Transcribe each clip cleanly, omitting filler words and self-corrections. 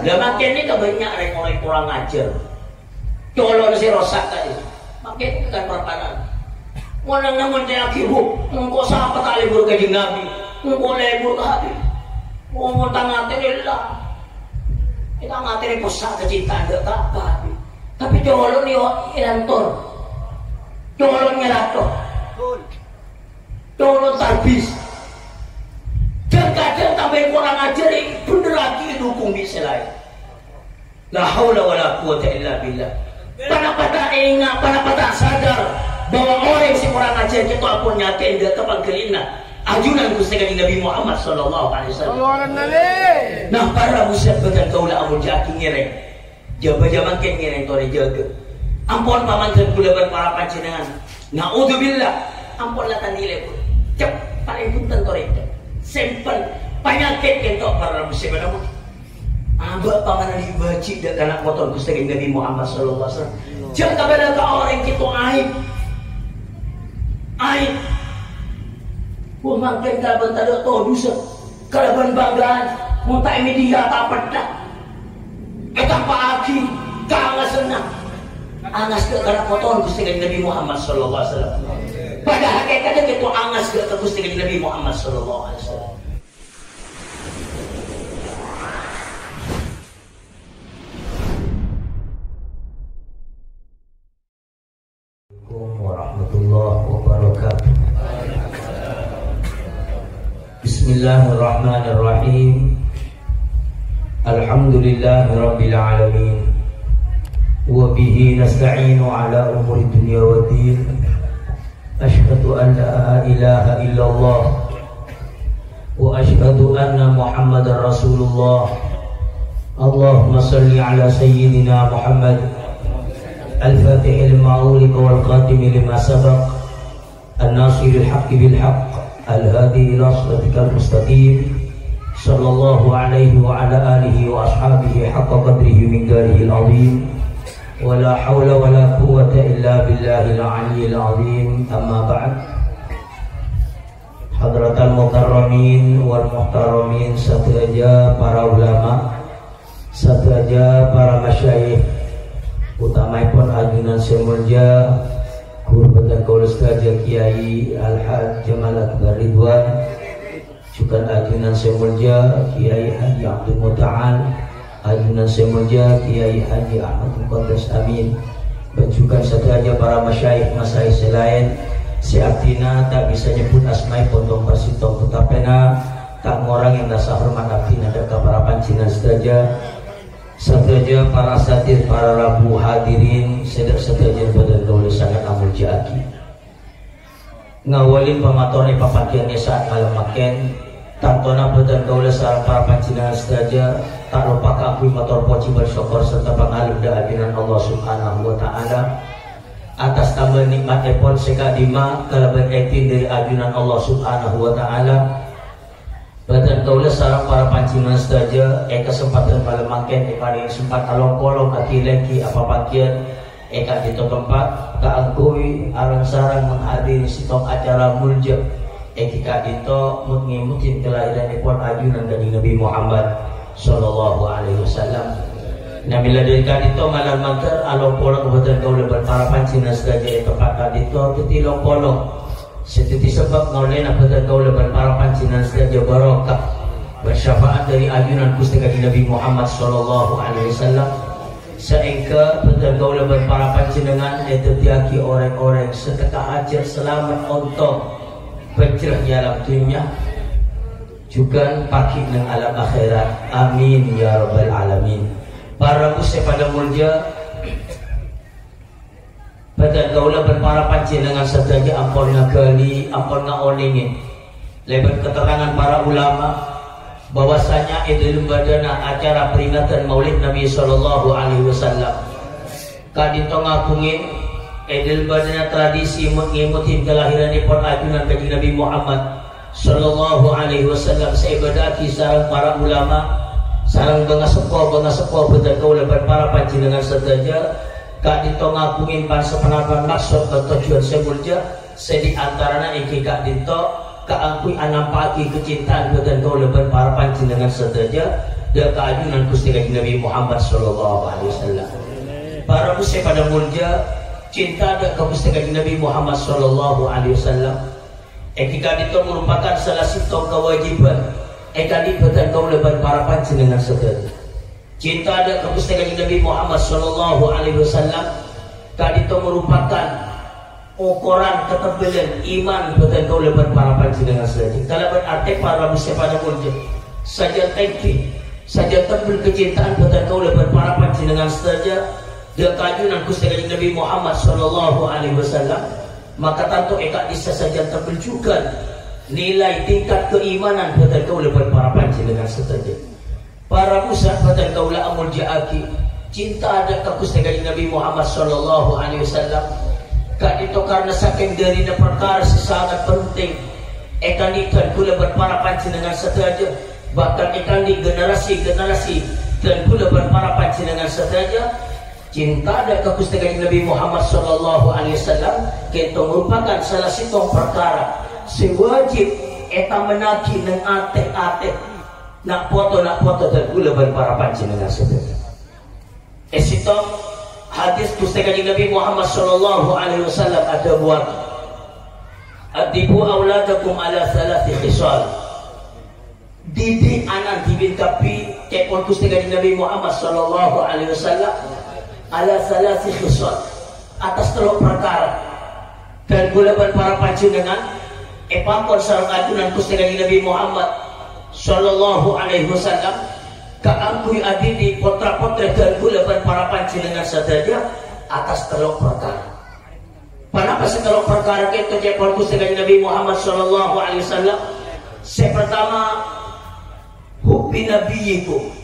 Lah makin ini kebanyak orang kurang ajar. Colon si rosak tadi. Makin kan perpanan. Wanang namun dia kibuk. Engkau siapa tak libur ke Nabi. Engkau libur ke Habib. Ngomong tangan lah. Kita ngatiri pusat kecintaan tak apa. Tapi colon ni ilantor. Colon ngerato. Colon tarbis. Kadang-kadang tambah kurang ajar bener lagi dukung bisa lain. La haula wala quwata illa billah. Kenapa tak ingat, kenapa tak sadar bahwa orang yang kurang ajar kita pun nyatain dia kepangkelina ajunan Gusti Nabi Muhammad sallallahu alaihi wasallam. Nah para muslim bagan kaulah amun jaki ngireng. Jaba-jaba ken ngireng tore jaga. Ampun pamanten kula para panjenengan. Naudzubillah. Ampun lah tanile pun. Cep paling punten tore. Simple penyakit kentok para muslim namun amba paman dibaci dak kana kotor Gusti Nabi Muhammad sallallahu alaihi wasallam. Jangan kabeh ka orang kita aib. Aib. Wah makin kaban tada to dosa. Kalaban banggaan munta media tak pedak. Eta paaki kangas senang. Angas ke kana kotor Gusti Nabi Muhammad sallallahu alaihi wasallam. Pada hakikatnya kita angas ke Gusti Nabi Muhammad sallallahu alaihi wasallam. Warahmatullahi wabarakatuh. Bismillahirrahmanirrahim. Alhamdulillahi rabbil alamin. Wa bihi nasta'inu ala umuri dunya waddin. Ashhadu an la ilaha illallah wa ashhadu anna Muhammadar Rasulullah. Allahumma salli ala sayyidina Muhammad الفاتح لما أغلق والخاتم لما سبق الناصر الحق بالحق الهادي إلى صراطك المستقيم صلى الله عليه وعلى آله وأصحابه حق قدره من داره العظيم ولا حول ولا قوة إلا بالله العلي العظيم أما بعد حضرة المكرمين والمحترمين sataja para ulama sataja para masyayikh utamaipun ajunan semulja Kurbatan Kaulas Raja Kiai Al-Haj Jamal Akbar Ridwan juga ajunan semulja Kiai Haji Abdul Muta'al ajunan semulja Kiai Haji Ahmad Muqaddas Amin dan juga saja para masyayikh selain seabdina tak bisa nyebut asmai pondok pasitong tetapena tak ngorang yang dasar hormat abdina dekat para panjinan saja para satir, para rabu hadirin sedek badan kaulah sangat amul jaki ngawalin pematornya papakiannya saat malam makin tantona badan kaulah sarang para pancinaan saja tak lupa kakui motor poci bersyukur serta pengalih ajunan Allah subhanahu wa ta'ala atas tambah nikmat epon sekadima kalaban etin dari ajunan Allah subhanahu wa ta'ala. Badan kaulah sarang para pancingan saja kesempatan malam makin paling sempat along-kolong kaki lagi apa bagian di tempat keangkui arang sarang menghadiri sitok acara mulja kika dito mengimutin kelahiran ipon ajunan dari Nabi Muhammad sallallahu alaihi wasallam. Nabila dari kadito malam makan along-kolong badan kaulah para pancingan saja tempat dito ketilong-kolong setiti sebab ngoleh badan kaulah para pancingan saja barokah bersyafaat dari ajunan Gusti Nabi Muhammad sallallahu alaihi wasallam sehingga badan kaulah para pancingan etetiaki orang-orang setekah ajar selamat untuk bercerah alam dunia juga pagi nang alam akhirat amin ya rabbal alamin. Para muslim pada mulja badan kaulah para pancingan saja ampun ngagali ampun ngaolingin lebar keterangan para ulama bahwasanya itu badana acara peringatan Maulid Nabi sallallahu alaihi wasallam kadito ngapungin edil badana tradisi mengimutin kelahiran ipon ajunan kanjeng Nabi Muhammad sallallahu alaihi wasallam seibadaki sareng para ulama sareng bangga sepo badan kaulah para pancingan saja kak dito ngapungin pan sepenapan maksud dan tujuan semulja sedi antarana iki kak dito keangkui anampaki kecintaan badan kaulah para pancingan saja dan keajunan Gusti Kanjeng Nabi Muhammad sallallahu alaihi wasallam. Para muslim pada mulja cinta ada ke Gusti Kanjeng Nabi Muhammad sallallahu alaihi wasallam. Etika itu merupakan salah satu kewajiban ekali betan kau leban para panjenengan sedaya. Cinta ada ke Gusti Kanjeng Nabi Muhammad sallallahu alaihi wasallam tadi itu merupakan ukuran ketebalan iman betan kau leban para panjenengan sedaya. Kalau berarti para muslim pada mulja saja teki saja tebel kecintaan betan kau leban para panjenengan sedaya dia kajunan Gusti Kanjeng Nabi Muhammad sallallahu alaihi wasallam, maka tentu eka bisa saja terbencukan nilai tingkat keimanan betan kau leban para panjenengan sedaya. Para musad betan kau la amul jaaki cinta ada ke Gusti Kanjeng Nabi Muhammad sallallahu alaihi wasallam. Kad itu karena saking dari perkara sangat penting eka nikan kula para panjenengan sedaya, bahkan eka di generasi-generasi dan kula para panjenengan sedaya. Cinta ada ke Gusti Kanjeng Nabi Muhammad sallallahu alaihi wasallam kita merupakan salah satu perkara sewajib eta menaki nang ate-ate nak foto dan kula para panjenengan sedaya. Esito hadis Gusti Kanjeng Nabi Muhammad sallallahu alaihi wasallam ada buat adibu auladakum ala thalathi khisal. Didik anak dibintapi kepon Gusti Kanjeng Nabi Muhammad sallallahu alaihi wasallam ala salasi khisal atas teluk perkara dan gulaban para panjenengan epakon sareng ajunan Gusti Kanjeng Nabi Muhammad sallallahu alaihi wasallam kaangkui adidi potra-potra dan gulaban para panjenengan sadaya atas teluk perkara. Panapa seteluk perkara kita cepon Gusti Kanjeng Nabi Muhammad sallallahu alaihi wasallam. Pertama hubbi nabiyikum.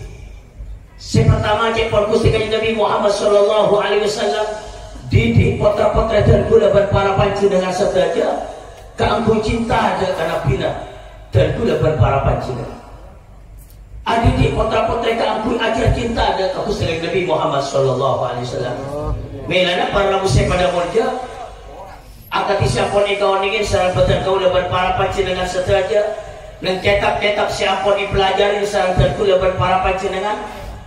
Pertama cepon Gusti Kanjeng Nabi Muhammad sallallahu alaihi wasallam didik potra-potra dan gulaban para panjenengan sedaya kaangku cinta ada kana bina dan gulaban para panjenengan. Adidik potra-potra kaangku ajar cinta ada ka Gusti Kanjeng Nabi Muhammad sallallahu alaihi wasallam. Melana para muslim pada mulja akati siapon ikaw ningin sareng betan gulaban para panjenengan sedaya nang cetak-cetak siapon ipelajari sareng dan gulaban para panjenengan.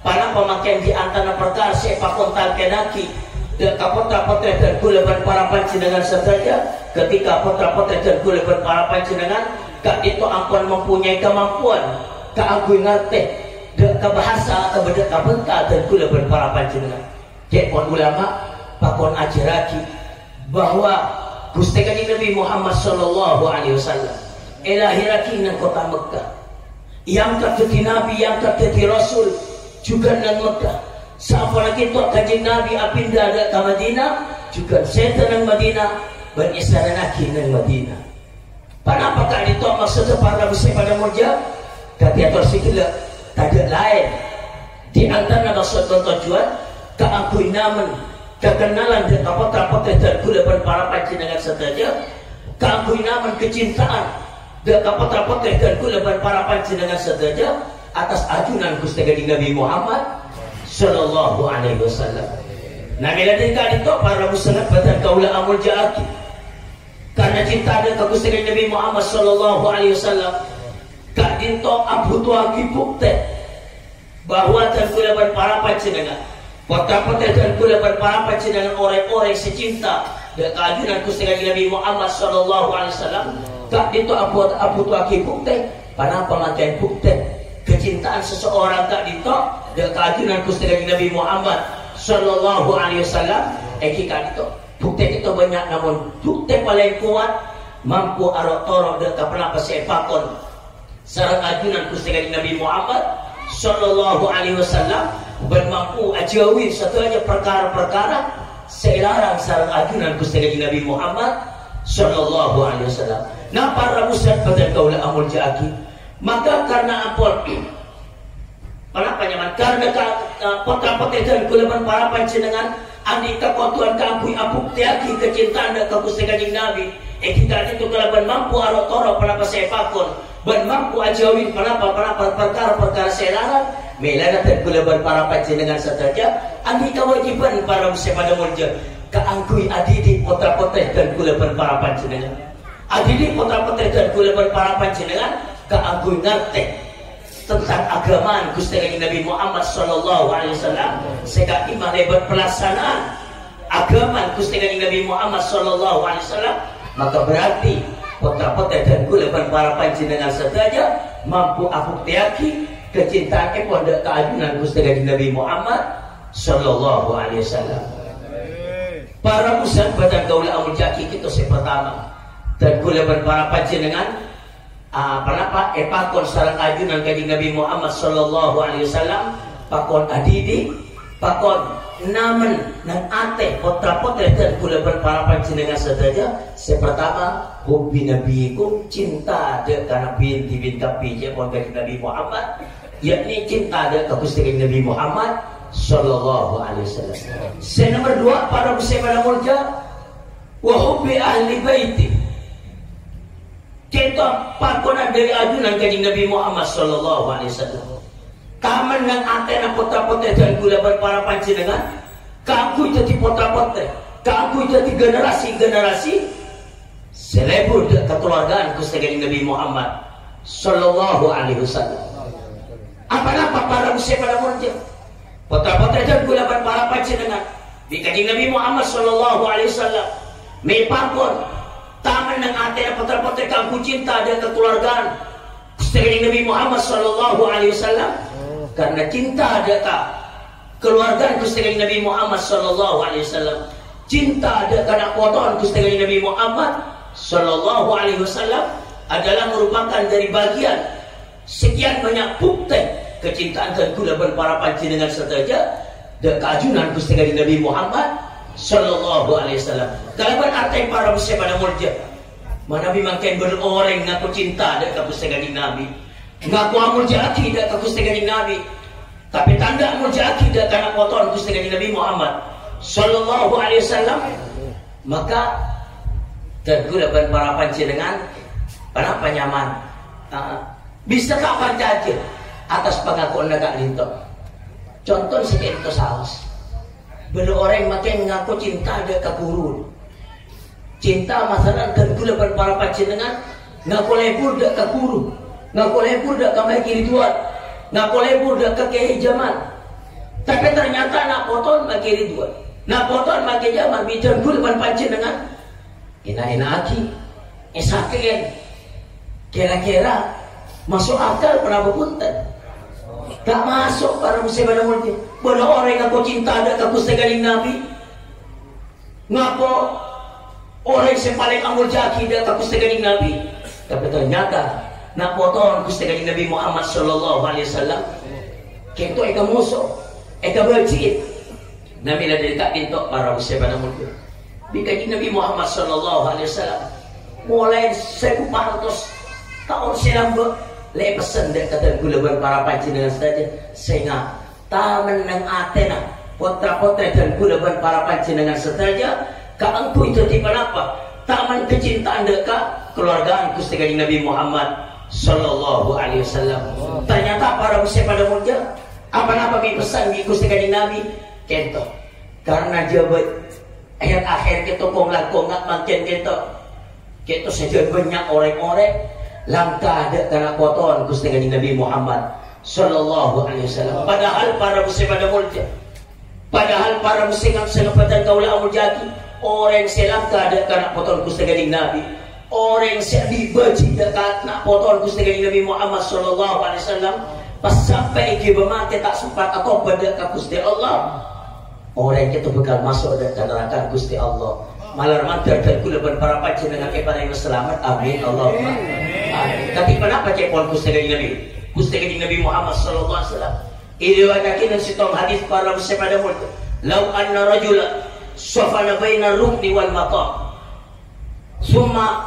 Para pemakaian di antara perkara sepak kontal kenaki dan potra-potra dan gulaban para panjenengan sedaya ketika potra-potra dan gulaban para panjenengan kak itu ampun mempunyai kemampuan keangkuh ngerti dan kebahasa atau beda kabenta dan gulaban para panjenengan kepon ulama pakon ajaraki bahwa Gusti Kanjeng Nabi Muhammad sallallahu alaihi wasallam elahiraki nang kota Mekah yang jadi nabi yang jadi rasul juga nang Mekah. Siapa lagi tu Kanjeng Nabi apinda ada ke Madinah juga setan nang Madinah berisara lagi nang Madinah. Kenapa kak itu maksudnya para muslim pada mulia kata atur sikila tak lain di antara maksud dan tujuan keakui namen kekenalan dan apa-apa dan gulaban para panjenengan sedaya keakui namen kecintaan dan apa-apa dan gulaban para panjenengan sedaya atas ajunan Gusti Kanjeng Nabi Muhammad sallallahu alaihi wasallam. Nah, bila tinggal itu para muslim betan kaula amul jaati karena cinta ada ke Gusti Kanjeng Nabi Muhammad sallallahu alaihi wasallam kak dinto abu tua kibukte bahwa dan gulaban para panjenengan potra-potra dan gulaban para panjenengan orang-orang secinta dan keajunan Gusti Kanjeng Nabi Muhammad sallallahu alaihi wasallam kak dinto abu tua kibukte pada pemakaian bukte kecintaan seseorang tak ditok dan keajunan Gusti Kanjeng Nabi Muhammad sallallahu alaihi wasallam kita ditok bukti itu banyak namun bukti paling kuat mampu arok-torok dan kapenapa sepakon sareng ajunan Gusti Kanjeng Nabi Muhammad sallallahu alaihi wasallam bermampu ajawi satunya perkara-perkara selarang sareng ajunan Gusti Kanjeng Nabi Muhammad sallallahu alaihi wasallam. Nah para muslim pada kaula amul jaaki maka karena ampun kenapa nyaman karena potra-potra dan gulaban para panjenengan andika kotuan kampui apuk tiaki kecintaan ke Gusti Kanjeng Nabi kita itu kelaban mampu arok-torok penapa sepakon dan mampu ajawin penapa perkara-perkara selarang melana dan gulaban para panjenengan saja andika wajiban para muslim pada mulja keangkui adidi potra-potra dan gulaban para panjenengan adidi potra-potra dan gulaban para panjenengan keangkui ngerti tentang agama Gusti Kanjeng Nabi Muhammad sallallahu alaihi wasallam sehingga imah lebat pelaksanaan agama Gusti Kanjeng Nabi Muhammad sallallahu alaihi wasallam, maka berarti putra-putra dan kulaban para panjenengan sedaya mampu aku tiaki kecintaan pada keagungan Gusti Kanjeng Nabi Muhammad sallallahu alaihi wasallam. Para musabbat dan kaula amul jaki kita pertama dan kulaban para panjenengan pakon sareng ajunan Kanjeng Nabi Muhammad sallallahu alaihi wasallam, pakon adidi, pakon namen nan ate potra-potra dan kulaban para panjenengan sedaya. Pertama hobi nabiikum, cinta ada karena binti kapi pon Kanjeng Nabi Muhammad, yakni cinta ada ke Gusti Kanjeng Nabi Muhammad sallallahu alaihi wasallam. Nomor 2 para muslimin mulja wa hubbi ahli baiti. Kita pakonan dari ajunan Kanjeng Nabi Muhammad sallallahu alaihi wasallam. Kamen nang antena potra-potra dan kulaban para panjenengan, kaku jadi potra-potra, kaku jadi generasi-generasi selebur kekeluargaan Gusti Kanjeng Nabi Muhammad sallallahu alaihi wasallam. Apa-apa para muslimin mulja, potra-potra dan kulaban para panjenengan di Kanjeng Nabi Muhammad sallallahu alaihi wasallam mepakon taman nang antena potra-potra kaku cinta dan kekeluargaan Gusti Kanjeng Nabi Muhammad sallallahu alaihi wasallam. Karena cinta ada tak keluarga Gusti Kanjeng Nabi Muhammad sallallahu alaihi wasallam, cinta ada karena potongan Gusti Kanjeng Nabi Muhammad sallallahu alaihi wasallam adalah merupakan dari bagian sekian banyak bukti kecintaan dan kulaban para panjenengan sedaya dan keajunan Gusti Kanjeng Nabi Muhammad sallallahu alaihi wasallam. Kalaban arti para muslim pada mulja mana bimangkain berorang ngaku cinta dan Gusti Kanjeng Nabi, ngaku amul jaki dak ke Gusti Kanjeng Nabi, tapi tanda amul jaki dak karena potongan Gusti Kanjeng Nabi Muhammad sallallahu alaihi wasallam, maka tergulaban para panjenengan kenapa nyaman bisa kapan caci atas pengakuan negak lintok. Contoh sekian itu saus beli orang makin ngaku cinta dak ke guru, cinta masalah tergulaban para panjenengan ngaku lebur dak ke guru, ngaku lebur dak kamai kiri tuan, ngaku lebur dak ke kiai zaman, tapi ternyata nak poton mak kiri tuan, nak poton mak kiai zaman bicara gulaban panjenengan ina aki esakean kira-kira masuk akal pernah berpunten tak masuk para muslim pada multi pada orang yang aku cinta ada ke Gusti Kanjeng Nabi, ngaku orang yang paling amul jaki ada ke Gusti Kanjeng Nabi, tapi ternyata nak poton Gusti Kanjeng Nabi Muhammad sallallahu alaihi wasallam kento eka musuh eka bercit Nabi lah dari tak pintok para muslim pada multi di Kanjeng Nabi Muhammad sallallahu alaihi wasallam mulai 1400 tahun silam le pesen dek kata gulaban para panjenengan saja sehingga tamen nang atena potra-potra dan gulaban para panjenengan saja kaangku itu tipe apa taman kecintaan deka keluargaan Gusti Kanjeng Nabi Muhammad sallallahu alaihi wasallam. Ternyata para muslim pada mulia apa-apa mi pesan di Gusti Kanjeng Nabi kento karena jabat ayat akhir kita kongak makin kita saja banyak orang-orang langkah ada karena potongan Gusti Kanjeng Nabi Muhammad sallallahu alaihi wasallam. Padahal para muslim pada mulja, padahal para muslim yang senopatan kaula amul jaki orang selangkah ada karena potongan Gusti Kanjeng Nabi, orang yang dibaji dekat nak potongan Gusti Kanjeng Nabi Muhammad sallallahu alaihi wasallam pas sampai ke bermati tak sempat atau pada ke Gusti Allah, orang itu bakal masuk ke neraka Gusti Allah. Malar mantar dan kulaban para panjenengan kepada yang selamat, amin Allahumma amin. Tapi kenapa cepon Gusti Kanjeng Nabi, Gusti Kanjeng Nabi Muhammad sallallahu alaihi wasallam iriwayatkan dan sitom hadis para muslim pada mulut lau anna rajula safana baina rukni wal maqam summa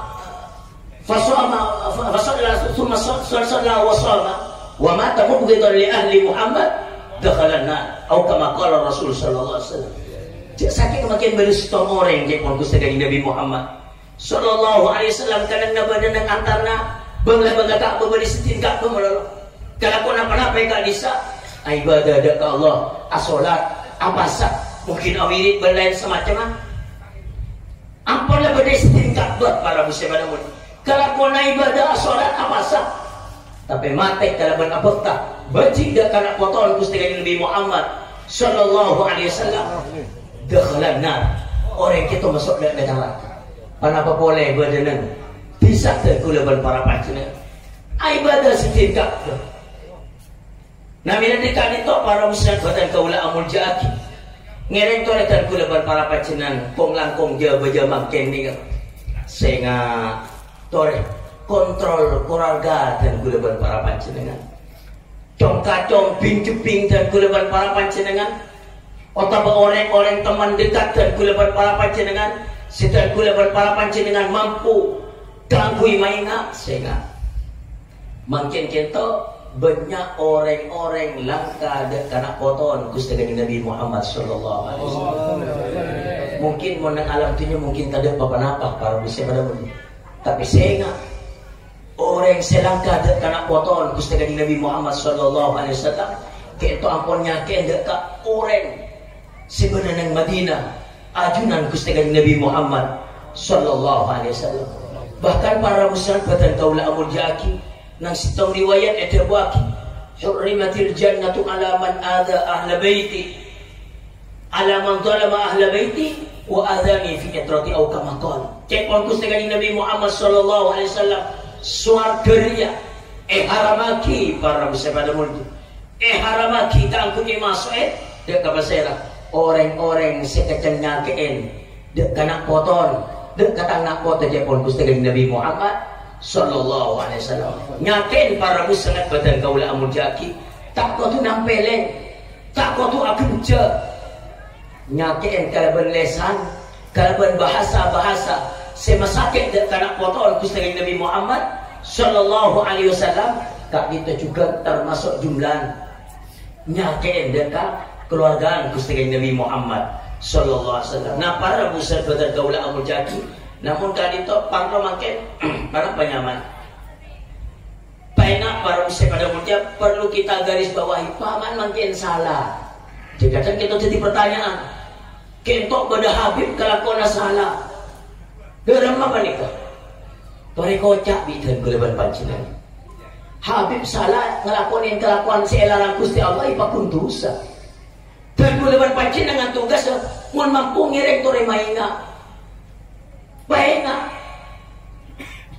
fasama summa salla wa sama wa mata mubghidan li ahli Muhammad dakhala an-nar atau kama qala Rasul sallallahu alaihi wasallam. Sakit makin beristong orang jepon Gusti Kanjeng Nabi Muhammad sallallahu alaihi wasallam kadang ngabadan nang antarna bangla kak beri setingkat pemelolo kalau kau napa-napa kak disa ibadah ada ke Allah asolat apa sah mungkin awirid berlain semacam apalah beri setingkat buat para muslim pada mulia kalau kau ibadah asolat apa sah Tapi mati kalaban apakah baci dak kana potol Gusti Kanjeng Nabi Muhammad sallallahu alaihi wasallam dakhalan nar. Orang kita masuk dak neraka. Panapa boleh berdenang bisa terkulaban para panjenengan. Ibadah setingkat tu. Namanya dekat itu para muslim badan kaula amul jaaki. Ngereng tu ada terkulaban para panjenengan kong langkong je berjamang kendi. Sehingga tore kontrol keluarga dan kulaban para panjenengan. Cong kacong ping dan kulaban para panjenengan. Otaba orang-orang teman dekat dan kulaban para panjenengan. Setelah kulaban para panjenengan mampu ganggu mainak sehingga makin kita banyak orang-orang langka dan kanak poton Gusti Kanjeng Nabi Muhammad sallallahu alaihi wasallam. Mungkin menang alam dunia mungkin tak ada apa-apa para bisa pada mulia. Tapi sehingga orang selangka dan kanak poton Gusti Kanjeng Nabi Muhammad sallallahu alaihi wasallam kita ampunnya ke dekat orang sebenarnya Madinah ajunan Gusti Kanjeng Nabi Muhammad sallallahu alaihi wasallam. Bahkan para muslim badan kaula amul jaki nang sitong riwayat ada baki hurrimatil jannatu ala man adha ahla baiti ala man zalama ahla baiti wa adhani fi itrati au kama qala. Cek Gusti Kanjeng Nabi Muhammad sallallahu alaihi wasallam swarga haramaki para muslim pada mulku haramaki tangku masuk dia kapasera orang-orang sekeceng nyakein dek kanak poton dek katang nak poton jepon Gusti Kanjeng Nabi Muhammad sallallahu alaihi wasallam nyakein para muslimat badan kaula amul jaki tak kau tu nampeleng tak kau tu akan je nyakein kalaban lesan kalaban bahasa semasakit dek kanak poton Gusti Kanjeng Nabi Muhammad sallallahu alaihi wasallam kak kita juga termasuk jumlah nyakein dekat keluargaan Gusti Kanjeng Nabi Muhammad sallallahu alaihi wasallam. Nah para muslim badan kaula amul jaki namun kali itu para makin para penyaman paina para muslim pada mulia perlu kita garis bawahi paman makin salah. Jika kita jadi pertanyaan kentok pada Habib kelakuan salah dalam apa nikah tore kocak bidan keleban pancingan Habib salah ngelakonin kelakuan seelaran Gusti Allah ipakun dosa. Dan kulaban pancin dengan tugas mun mampu ngiring tore mainga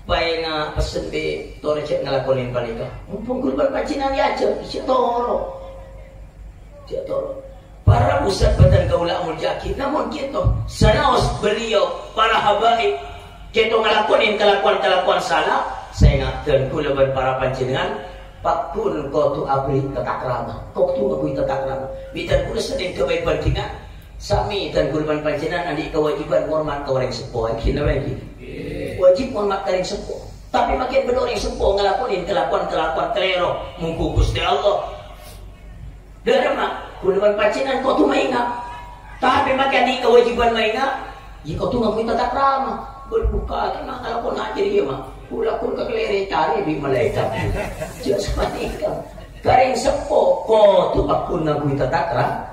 baina pesen di tore cek ngelakonin panika mumpung kulaban pancinan ya aja si toro para pusat badan kaula amul jaki namun kita sanaos beliau para habaib kita ngelakonin kelakuan salah saya ngatakan kulaban para pancingan pakun kau tu abri tetak ramah kau tu abri tetak ramah bidan kula sedang kebaikan dengan sami dan kurban panjenengan andi kewajiban hormat ke orang sepuh kina lagi wajib hormat ke orang sepuh tapi makin benar orang sepuh ngelakonin kelakuan kelero mungku Gusti Allah derma kurban panjenengan kau tu mainga tapi makin andi kewajiban mainga jika tu ngakui tetak ramah berbuka kena ngelakuin aja dia mah pun kekelere cari di malaikat just seperti itu karing sepo ko tu pakun ngakui tatak ramah.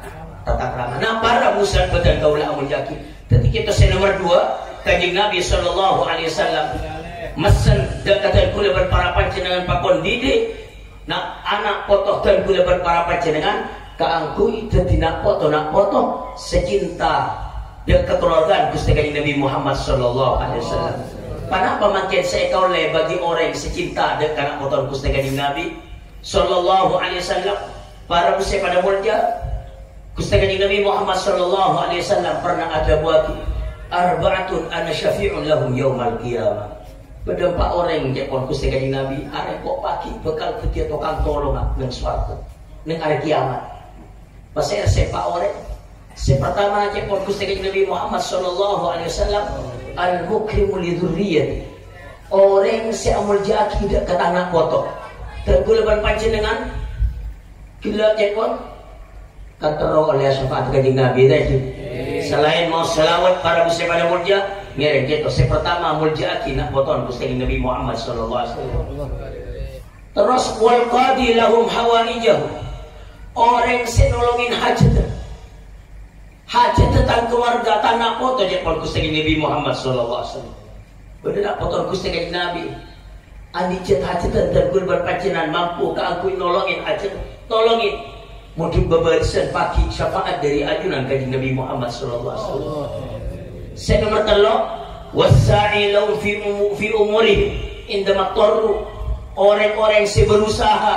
Nah para muslim badan kaula amul jaki jadi kita nomor 2 Kanjeng Nabi sallallahu alaihi wasallam mesen dekatan kula berpara panjenengan pakon didik nak anak potoh dan kula berpara panjenengan kaangkui dadi nak foto secinta dan kekeluargaan Gusti Kanjeng Nabi Muhammad sallallahu alaihi wasallam. Kenapa makin seekor bagi orang yang secinta dengan motor Gusti Kanjeng Nabi sallallahu alaihi wasallam para muslim pada mulia Gusti Kanjeng Nabi Muhammad sallallahu alaihi wasallam pernah ada buat arba'atun ana syafi'un lahum yaumal qiyamah. Pada 4 orang yang jepon Gusti Kanjeng Nabi arek kok pagi bekal ketia tukang tolong nang swarga nang hari kiamat. Pasal sepak orang pertama jepon Gusti Kanjeng Nabi Muhammad sallallahu alaihi wasallam al-mukrimu li dzurriyyati. Orang seamul jaki dak kata anak foto. Dan kulaban panjenengan kila jepon katero oleh syafaat Kanjeng Nabi tadi. Selain mau selawat para muslim pada mulia, ngereng gitu. Pertama muljaki nak foto Gusti Kanjeng Nabi Muhammad sallallahu alaihi wasallam. Terus wal qadi lahum hawaijah. Orang senolongin hajat tentang keluarga tanah foto jepon Gusti Nabi Muhammad sallallahu alaihi wasallam. Beda nak foto Gusti Nabi. andi cita-cita dan kurban pancenan mampu ka aku nolongin aja tolongin mungkin bebarisan pagi syafaat dari ajunan kanjeng Nabi Muhammad sallallahu alaihi wasallam. Saya nomor 3 wasa'i lahum fi umurihim indama tarru orang-orang yang berusaha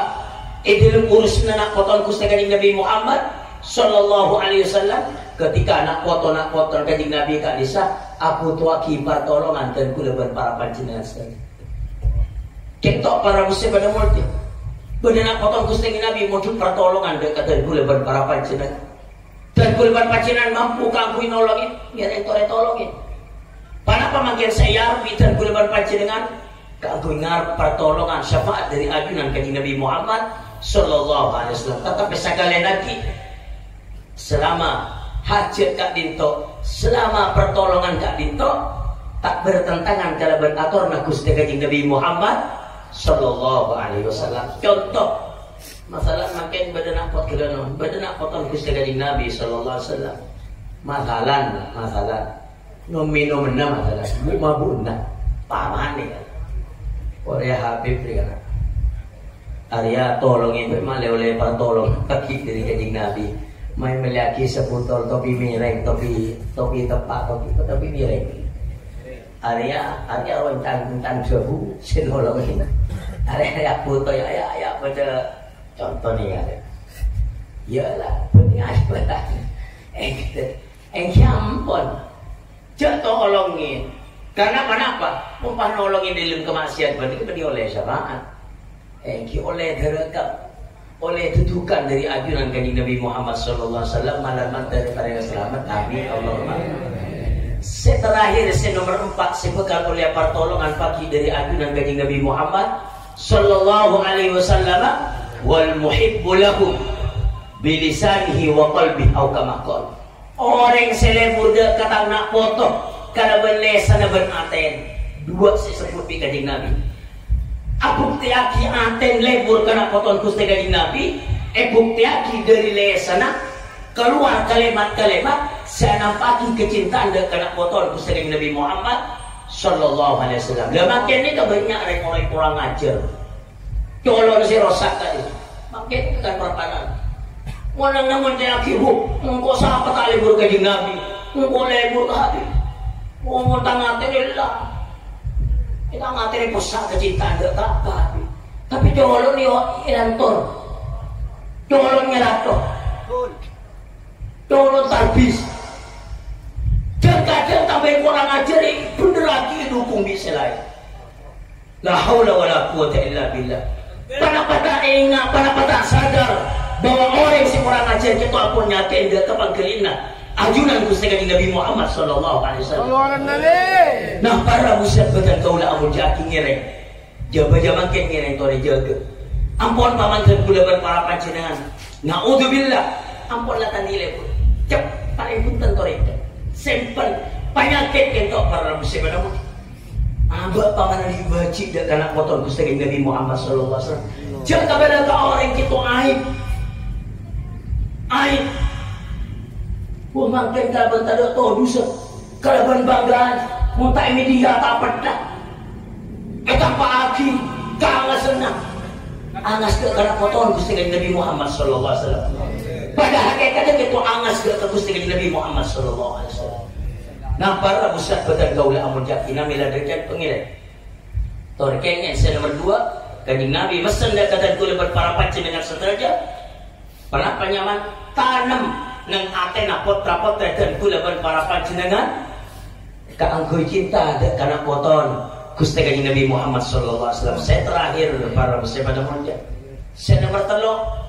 dalam urus anak poton Gusti kanjeng Nabi Muhammad sallallahu alaihi wasallam ketika anak poton kanjeng Nabi kak disa aku tuaki pertolongan dan kula para panjenengan sekalian. Ketok para muslim pada multi benar potong Gusti Nabi mujud pertolongan dekat dari kuleban para panjenengan dan kuleban panjenengan mampu kangkui nolongin biar entore tolongin panapa mangkin saya dan kuleban panjenengan kangkui ngarep pertolongan syafaat dari ajunan kanjeng Nabi Muhammad sallallahu alaihi wasallam. Tetapi sekalian lagi selama hajat kak dinto selama pertolongan kak dinto tak bertentangan kalaban atorna Gusti kanjeng Nabi Muhammad sallallahu alaihi wasallam. Contoh masalah makin bedenak pot keleno bedenak poton Gusti kanjeng Nabi sallallahu alaihi wasallam masalah minum masalah mabuna pamane ore Habib kan Arya tolongin memang oleh pertolong kaki dari kanjeng Nabi main meliaki seputar topi mireng topi tepak topi mireng Arya wancang sebu sinolong ini Arya foto ya pada contoh nih ya iyalah benar benar ampun jatuh olongin karena kenapa mumpah nolongin dalam kemaksiatan berarti kita oleh syafaat oleh derekat oleh tutukan dari ajunan kanjeng Nabi Muhammad sallallahu alaihi wasallam malaman daripada yang selamat amin Allahumma. Terakhir nomor 4 sebekal oleh pertolongan pagi dari ajunan kanjeng Nabi Muhammad sallallahu alaihi wasallam wal muhibbu lahum bilisanihi wa qalbihi au kama qala orang selebur de kata nak foto kana belesa na benaten dua disebut bi kanjeng Nabi bukti aki aten lebur kana foton Gusti kanjeng Nabi bukti aki dari lesana keluar kalimat-kalimat saya nampaki kecintaan de kana foton Gusti kanjeng Nabi Muhammad sallallahu alaihi wasallam. Lah makin ini banyak orang kurang ajar. Colon si rosak tadi. Makin kan perpanan. Wanang namun dia akibu, engkau siapa kali lebur kanjeng Nabi, engkau lebur hati. Ngomong tangatnya lah. Kita ngateri pusat kecintaan de tak hati. Tapi colon ni ilantor. Colon ngelato. Colon tarbis. Kadang tambah kurang ajar bener lagi dukung bisa lain. La haula wala quwata illa billah. Pada ingat, pada sadar bahwa orang yang kurang ajar itu apa nyatain dia kepangkelina ajunan Gusti kanjeng Nabi Muhammad sallallahu alaihi wasallam. Nah para muslim betul kaula amun jaki ngireng. Jaba-jaba makin ngireng tore jaga. Ampun pamankan kula para panjenengan. Naudzubillah. Ampun lah tandile pun. Cep paling punten tore. Simple penyakit kentok para muslim namun aba paman dibaci dak anak motor Gusti kanjeng Nabi Muhammad sallallahu alaihi wasallam jangan kabeh ka orang kitu aib mungkin kalaban tado to dosa kalaban banggaan muntah media tak pedak eta paaki kang senang angas ke kana motor Gusti kanjeng Nabi Muhammad sallallahu alaihi wasallam pada hakikatnya itu angas ke Gusti kanjeng Nabi Muhammad sallallahu alaihi wasallam. Nah para pusat badan gaula amun jakina miladekan pengiran. Torkengnya nomor 2 kanjeng Nabi mesen dakatan kula para panjenengan seterja. Para panyaman tanam nang atena potra-potra dan kula para panjenengan kaanggoy cinta dak kana poton Gusti kanjeng Nabi Muhammad sallallahu alaihi wasallam. Saya terakhir para muslim pada monja. Saya nomor 3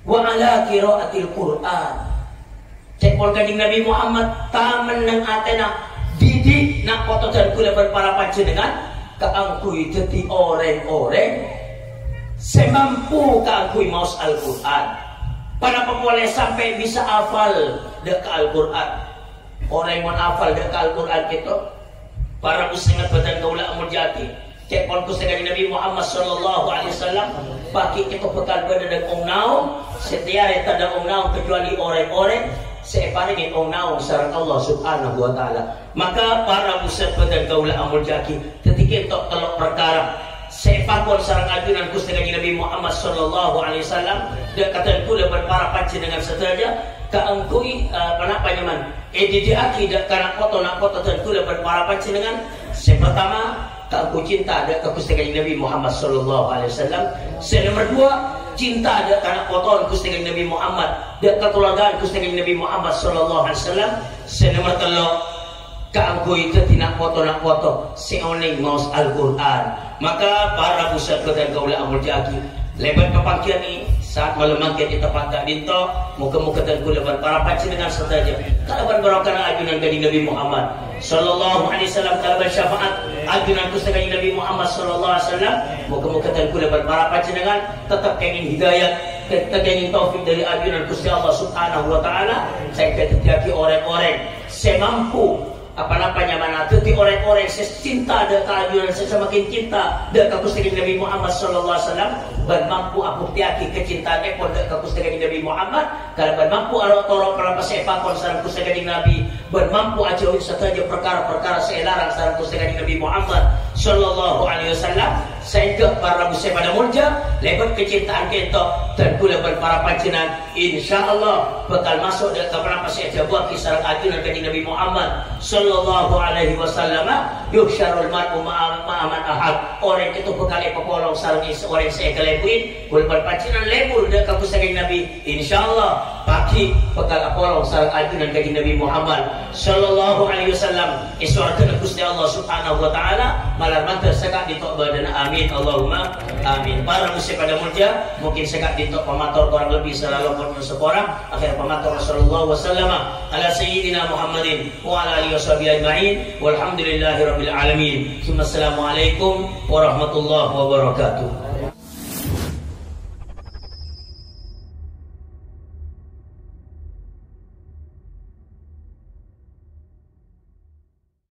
wa ala qiraatil Qur'an. Cekpon kanjeng Nabi Muhammad tamen nang atena didik nak foto dan kula para panjenengan kaangkui dadi orang-orang semampu kaangkui maos Al-Qur'an. Para pemoleh sampai bisa hafal dek Al-Qur'an. Orang yang hafal dek Al-Qur'an gitu. Para muslimat badan kaula amul jati. Cekpon Gusti kanjeng Nabi Muhammad sallallahu alaihi wasallam pagi kita bekal badan dan naung setiap ada naung kecuali orang-orang separingin naung sareng Allah subhanahu wa ta'ala. Maka para muslimat dan kaula amul jati ketika ketok telok perkara sepakon sarang ajunan Gusti Kanjeng Nabi Muhammad sallallahu alaihi wasallam dia kata kula berpara panjenengan saja kaangkui panapa nyaman didiaki dak kana foto nak foto dan kula berpara panjenengan pertama kaangku cinta dak ka Gusti Kanjeng Nabi Muhammad sallallahu alaihi wasallam nomor dua cinta dak kana foto Gusti Kanjeng Nabi Muhammad dak katulagan Gusti Kanjeng Nabi Muhammad sallallahu alaihi wasallam nomor telu kaangku itu tina foto nak foto seoning maus Al-Qur'an. Maka para pusat dan kaula amul jaki lebat pepangkian ini saat malam mangkian di tempat tak dinto muka-muka dan kula para panjenengan saja kalaban barokah ajunan Kanjeng Nabi Muhammad sallallahu alaihi wasallam kalaban syafaat ajunan Gusti Kanjeng Nabi Muhammad sallallahu alaihi wasallam muka-muka dan kula para panjenengan tetap kenging hidayah tetap kenging taufik dari ajunan Gusti Allah Subhanahu wa taala saya ketetiaki orang-orang semampu apa-apanya mana teti orang-orang cinta ada keajunan semakin cinta dan Gusti Kanjeng Nabi Muhammad sallallahu alaihi wasallam bermampu aku tiaki kecintaan ekor dan Gusti Kanjeng Nabi Muhammad kalau bermampu arok-arok para pasepakon sareng Gusti Kanjeng Nabi bermampu ajauh saja perkara-perkara selarang sareng Gusti Kanjeng Nabi Muhammad sallallahu alaihi wasallam sehingga para muslim pada mulja lebat kecintaan kita dan kula para panjenengan insyaallah bakal masuk dalam kapan saja buat kisah ajunan Kanjeng Nabi Muhammad sallallahu alaihi wasallam yuhsyarul mar'u ma'aman ahad orang itu bekal pepolong sareng orang saya kelebuin kula panjenengan lebur dak ka Gusti Kanjeng Nabi insyaallah pagi bekal apolong sareng ajunan Kanjeng Nabi Muhammad sallallahu alaihi wasallam iswarkeun Gusti Allah Subhanahu wa taala malar mantar sekak ditok badan amin Allahumma amin. Para muslim pada mulja mungkin sekak ditok pamator kurang lebih selalu pun seorang akhir pamator Rasulullah wasallam ala sayyidina Muhammadin wa ala alihi washabihi ajma'in walhamdulillahi rabbil alamin. Assalamualaikum warahmatullahi wabarakatuh.